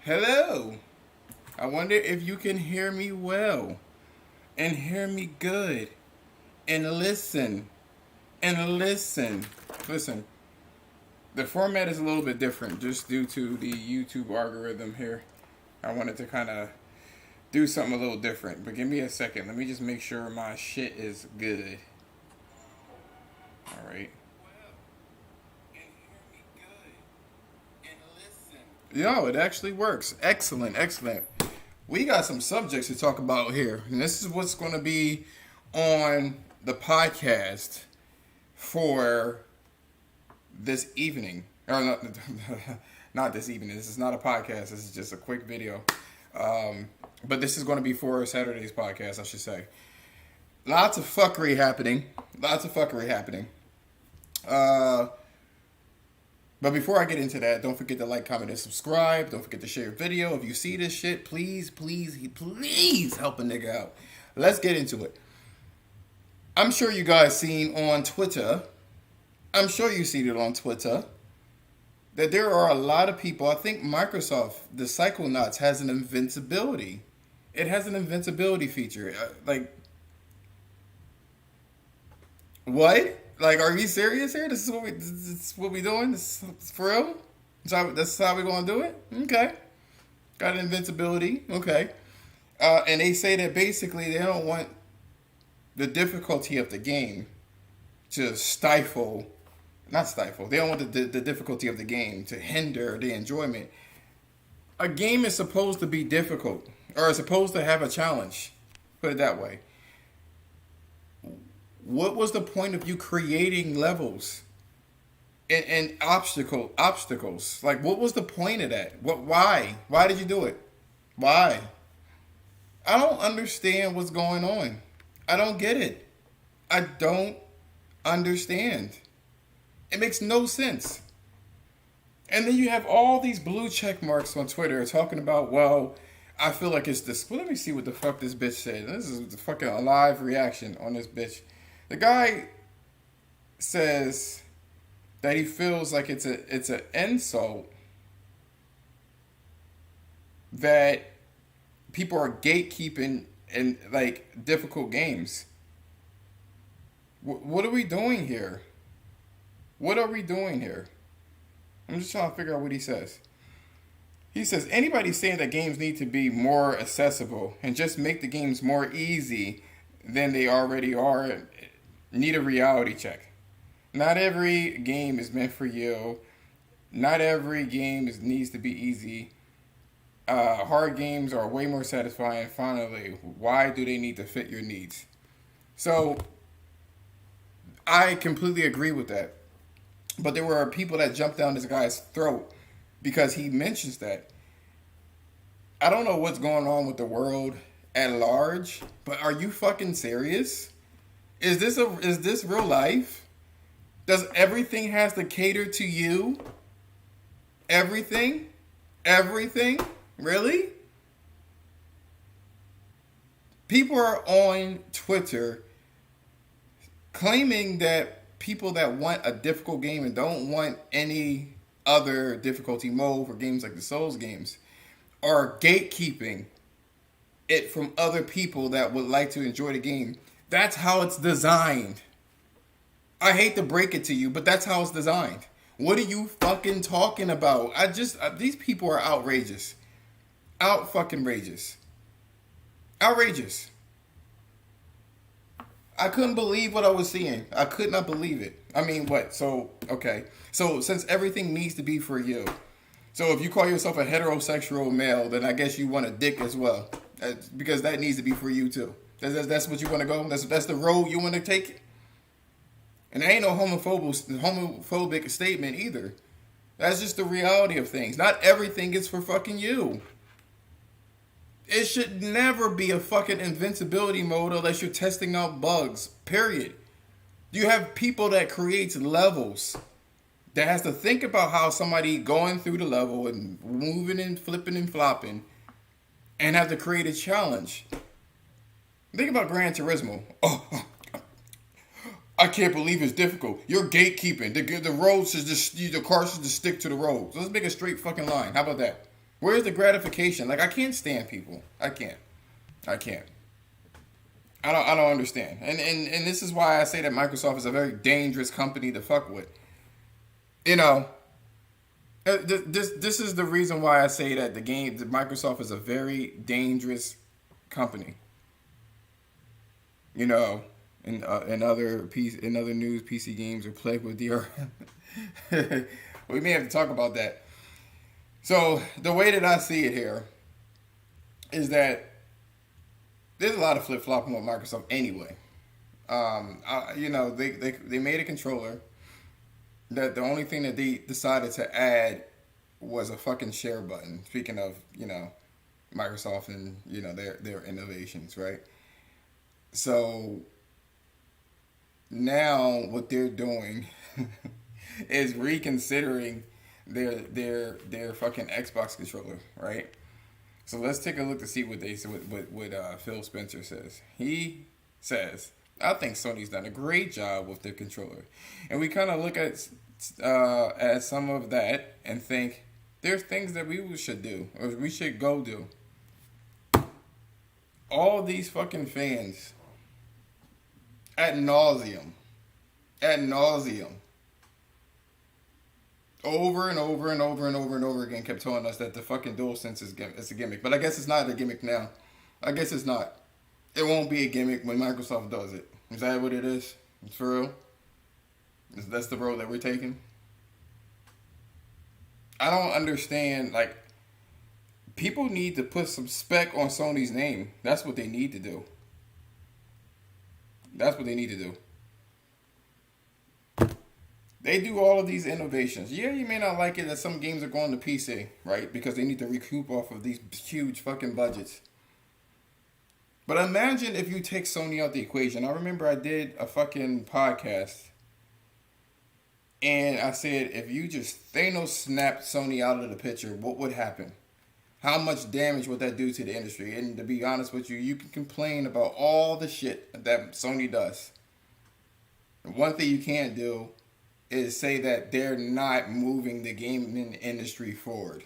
Hello. I wonder if you can hear me well and hear me good and listen and listen. Listen, the format is a little bit different just due to the YouTube algorithm here. I wanted to kind of do something a little different, but give me a second. Let me just make sure my shit is good. All right. Yo, it actually works. Excellent, excellent. We got some subjects to talk about here, and this is what's going to be on the podcast for this evening. Or not, not this evening. This is not a podcast. This is just a quick video. But this is going to be for Saturday's podcast, I should say. Lots of fuckery happening. Lots of fuckery happening. But before I get into that, don't forget to like, comment, and subscribe. Don't forget to share your video. If you see this shit, please, please, please help a nigga out. Let's get into it. I'm sure you guys seen on Twitter. I'm sure you seen it on Twitter. That there are a lot of people. I think Microsoft, the Psychonauts, has an invincibility. It has an invincibility feature. What? Like, are you serious here? This is what we doing? This is for real? That's how we gonna do it? Okay. Got an invincibility. Okay. And they say that basically they don't want the difficulty of the game to not stifle. They don't want the difficulty of the game to hinder the enjoyment. A game is supposed to be difficult, or is supposed to have a challenge. Put it that way. What was the point of you creating levels and obstacles? Like, what was the point of that? Why? Why did you do it? Why? I don't understand what's going on. I don't get it. I don't understand. It makes no sense. And then you have all these blue check marks on Twitter talking about, well, I feel like it's this. Well, let me see what the fuck this bitch said. This is the fucking a live reaction on this bitch. The guy says that he feels like it's an insult that people are gatekeeping in like difficult games. What are we doing here? What are we doing here? I'm just trying to figure out what he says. He says anybody saying that games need to be more accessible and just make the games more easy than they already are need a reality check. Not every game is meant for you. Not every game needs to be easy. Hard games are way more satisfying. Finally, why do they need to fit your needs? So, I completely agree with that. But there were people that jumped down this guy's throat because he mentions that. I don't know what's going on with the world at large, but are you fucking serious? Is this real life? Does everything has to cater to you? Everything? Everything? Really? People are on Twitter claiming that people that want a difficult game and don't want any other difficulty mode for games like the Souls games are gatekeeping it from other people that would like to enjoy the game. That's how it's designed. I hate to break it to you, but that's how it's designed. What are you fucking talking about? These people are outrageous. Out fucking rageous. Outrageous. I couldn't believe what I was seeing. I could not believe it. I mean, what? So, okay. So, since everything needs to be for you. So, if you call yourself a heterosexual male, then I guess you want a dick as well. Because that needs to be for you too. That's what you want to go? That's the road you want to take? And there ain't no homophobic statement either. That's just the reality of things. Not everything is for fucking you. It should never be a fucking invincibility mode unless you're testing out bugs. Period. You have people that creates levels that has to think about how somebody going through the level and moving and flipping and flopping and have to create a challenge. Think about Gran Turismo. I can't believe it's difficult. You're gatekeeping. The road should just, the car should just stick to the road. So let's make a straight fucking line. How about that? Where's the gratification? Like, I can't stand people. I can't. I can't. I don't understand. And this is why I say that Microsoft is a very dangerous company to fuck with. You know, this is the reason why I say that Microsoft is a very dangerous company. You know, in other news, PC games are plagued with DRM. We may have to talk about that. So the way that I see it here is that there's a lot of flip flopping with Microsoft anyway. You know, they made a controller that the only thing that they decided to add was a fucking share button. Speaking of, you know, Microsoft and, you know, their innovations, right? So now what they're doing is reconsidering their fucking Xbox controller, right? So let's take a look to see what Phil Spencer says. He says, I think Sony's done a great job with their controller. And we kind of look at some of that and think there's things that we should do, or we should go do. All these fucking fans, ad nauseum, over and over and over and over and over again, kept telling us that the fucking DualSense is a gimmick. But I guess it's not a gimmick now. I guess it's not. It won't be a gimmick when Microsoft does it. Is that what it is? It's for real? That's the road that we're taking? I don't understand. Like, people need to put some spec on Sony's name. That's what they need to do. That's what they need to do. They do all of these innovations. Yeah, you may not like it that some games are going to PC, right? Because they need to recoup off of these huge fucking budgets. But imagine if you take Sony out the equation. I remember I did a fucking podcast. And I said, if you just Thanos snapped Sony out of the picture, what would happen? How much damage would that do to the industry? And to be honest with you, you can complain about all the shit that Sony does. One thing you can't do is say that they're not moving the gaming industry forward.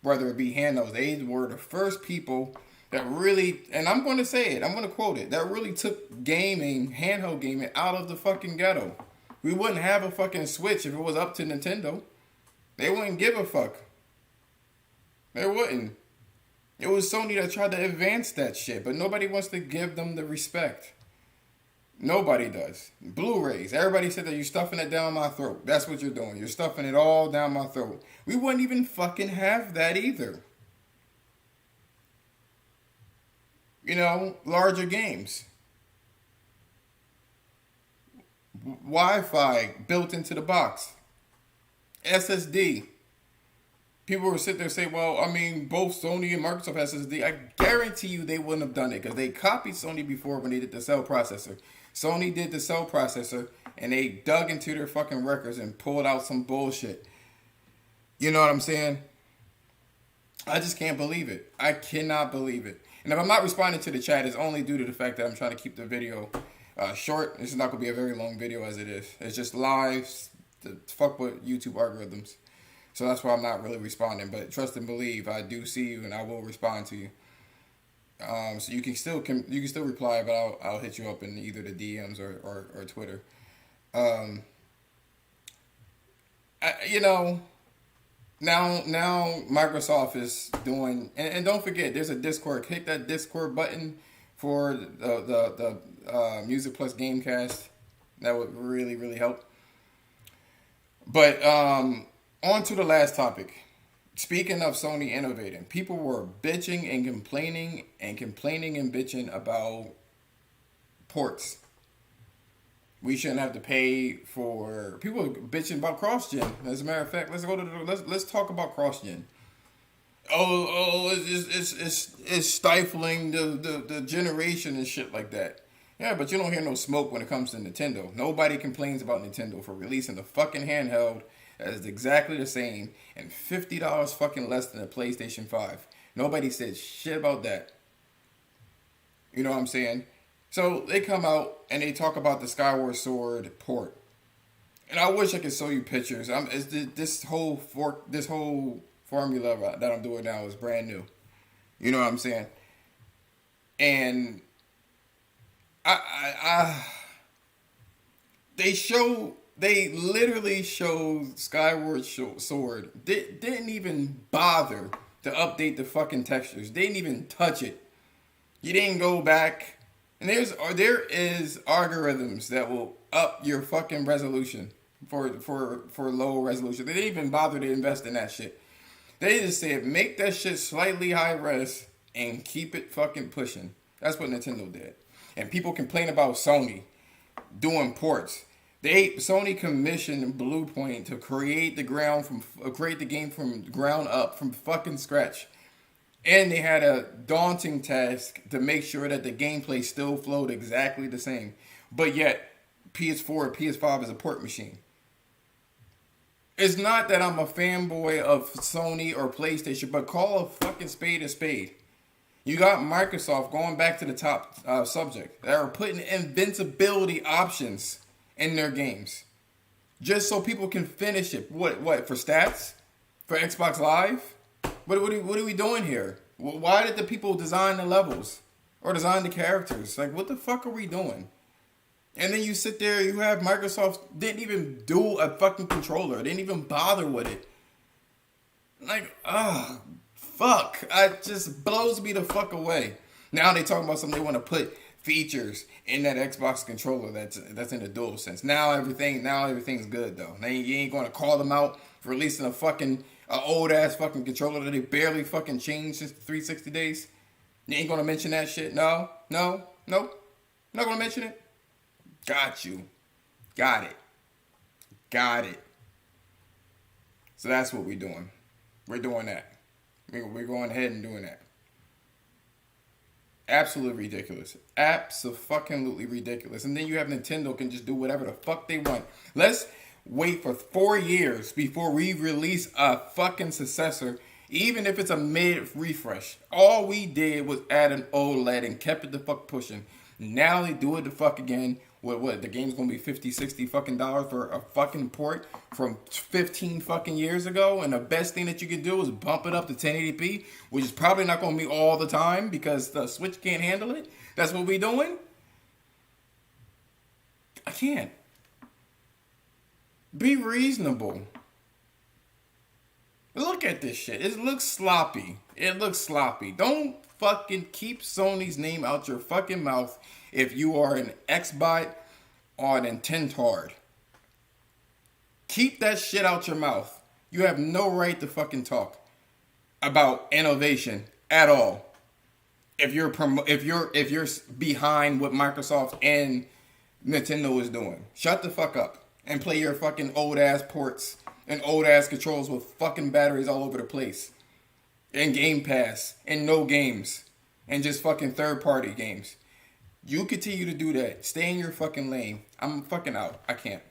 Whether it be handhelds, they were the first people that really, and I'm going to say it, I'm going to quote it, that really took gaming, handheld gaming, out of the fucking ghetto. We wouldn't have a fucking Switch if it was up to Nintendo. They wouldn't give a fuck. They wouldn't. It was Sony that tried to advance that shit, but nobody wants to give them the respect. Nobody does. Blu-rays. Everybody said that you're stuffing it down my throat. That's what you're doing. You're stuffing it all down my throat. We wouldn't even fucking have that either. You know, larger games. Wi-Fi built into the box. SSD. People would sit there and say, well, I mean, both Sony and Microsoft has SSD. I guarantee you they wouldn't have done it because they copied Sony before when they did the cell processor. Sony did the cell processor and they dug into their fucking records and pulled out some bullshit. You know what I'm saying? I just can't believe it. I cannot believe it. And if I'm not responding to the chat, it's only due to the fact that I'm trying to keep the video short. This is not going to be a very long video as it is. It's just live to fuck with YouTube algorithms. So that's why I'm not really responding. But trust and believe, I do see you and I will respond to you. So you can still reply, but I'll hit you up in either the DMs or Twitter. You know, now Microsoft is doing, and don't forget, there's a Discord. Hit that Discord button for the Music Plus Gamecast. That would really, really help. But on to the last topic. Speaking of Sony innovating, people were bitching and complaining and bitching about ports. We shouldn't have to pay for. People are bitching about cross-gen. As a matter of fact, let's talk about cross-gen. It's stifling the generation and shit like that. Yeah, but you don't hear no smoke when it comes to Nintendo. Nobody complains about Nintendo for releasing the fucking handheld that is exactly the same and $50 fucking less than a PlayStation 5. Nobody said shit about that. You know what I'm saying? So they come out and they talk about the Skyward Sword port. And I wish I could show you pictures. This whole formula that I'm doing now is brand new. You know what I'm saying? And they literally showed Skyward Sword. Didn't even bother to update the fucking textures. Didn't even touch it. You didn't go back. And there is algorithms that will up your fucking resolution for low resolution. They didn't even bother to invest in that shit. They just said make that shit slightly high res and keep it fucking pushing. That's what Nintendo did. And people complain about Sony doing ports. Sony commissioned Bluepoint to create the game from ground up, from fucking scratch. And they had a daunting task to make sure that the gameplay still flowed exactly the same. But yet, PS4 or PS5 is a port machine. It's not that I'm a fanboy of Sony or PlayStation, but call a fucking spade a spade. You got Microsoft, going back to the top subject, that are putting invincibility options in their games. Just so people can finish it. What for stats? For Xbox Live? What are we doing here? Why did the people design the levels? Or design the characters? Like, what the fuck are we doing? And then you sit there, you have Microsoft didn't even do a fucking controller. Didn't even bother with it. Like, fuck. It just blows me the fuck away. Now they talking about something they want to put features in that Xbox controller that's in the DualSense. Now everything's good though. Now you ain't going to call them out for releasing a fucking old ass fucking controller that they barely fucking changed since 360 days. You ain't going to mention that shit. No. Not going to mention it. Got you. Got it. So that's what we're doing. We're doing that. We're going ahead and doing that. Absolutely ridiculous. Absolutely ridiculous. And then you have Nintendo can just do whatever the fuck they want. Let's wait for 4 years before we release a fucking successor, even if it's a mid refresh. All we did was add an OLED and kept it the fuck pushing. Now they do it the fuck again. What the game's gonna be $50-$60 fucking dollars for a fucking port from 15 fucking years ago, and the best thing that you can do is bump it up to 1080p, which is probably not gonna be all the time because the Switch can't handle it. That's what we doing. I can't. Be reasonable. Look at this shit. It looks sloppy. Don't fucking keep Sony's name out your fucking mouth if you are an Xbot or an Intentard. Keep that shit out your mouth. You have no right to fucking talk about innovation at all. If you're behind what Microsoft and Nintendo is doing, shut the fuck up and play your fucking old ass ports and old ass controls with fucking batteries all over the place, and Game Pass and no games and just fucking third party games. You continue to do that. Stay in your fucking lane. I'm fucking out. I can't.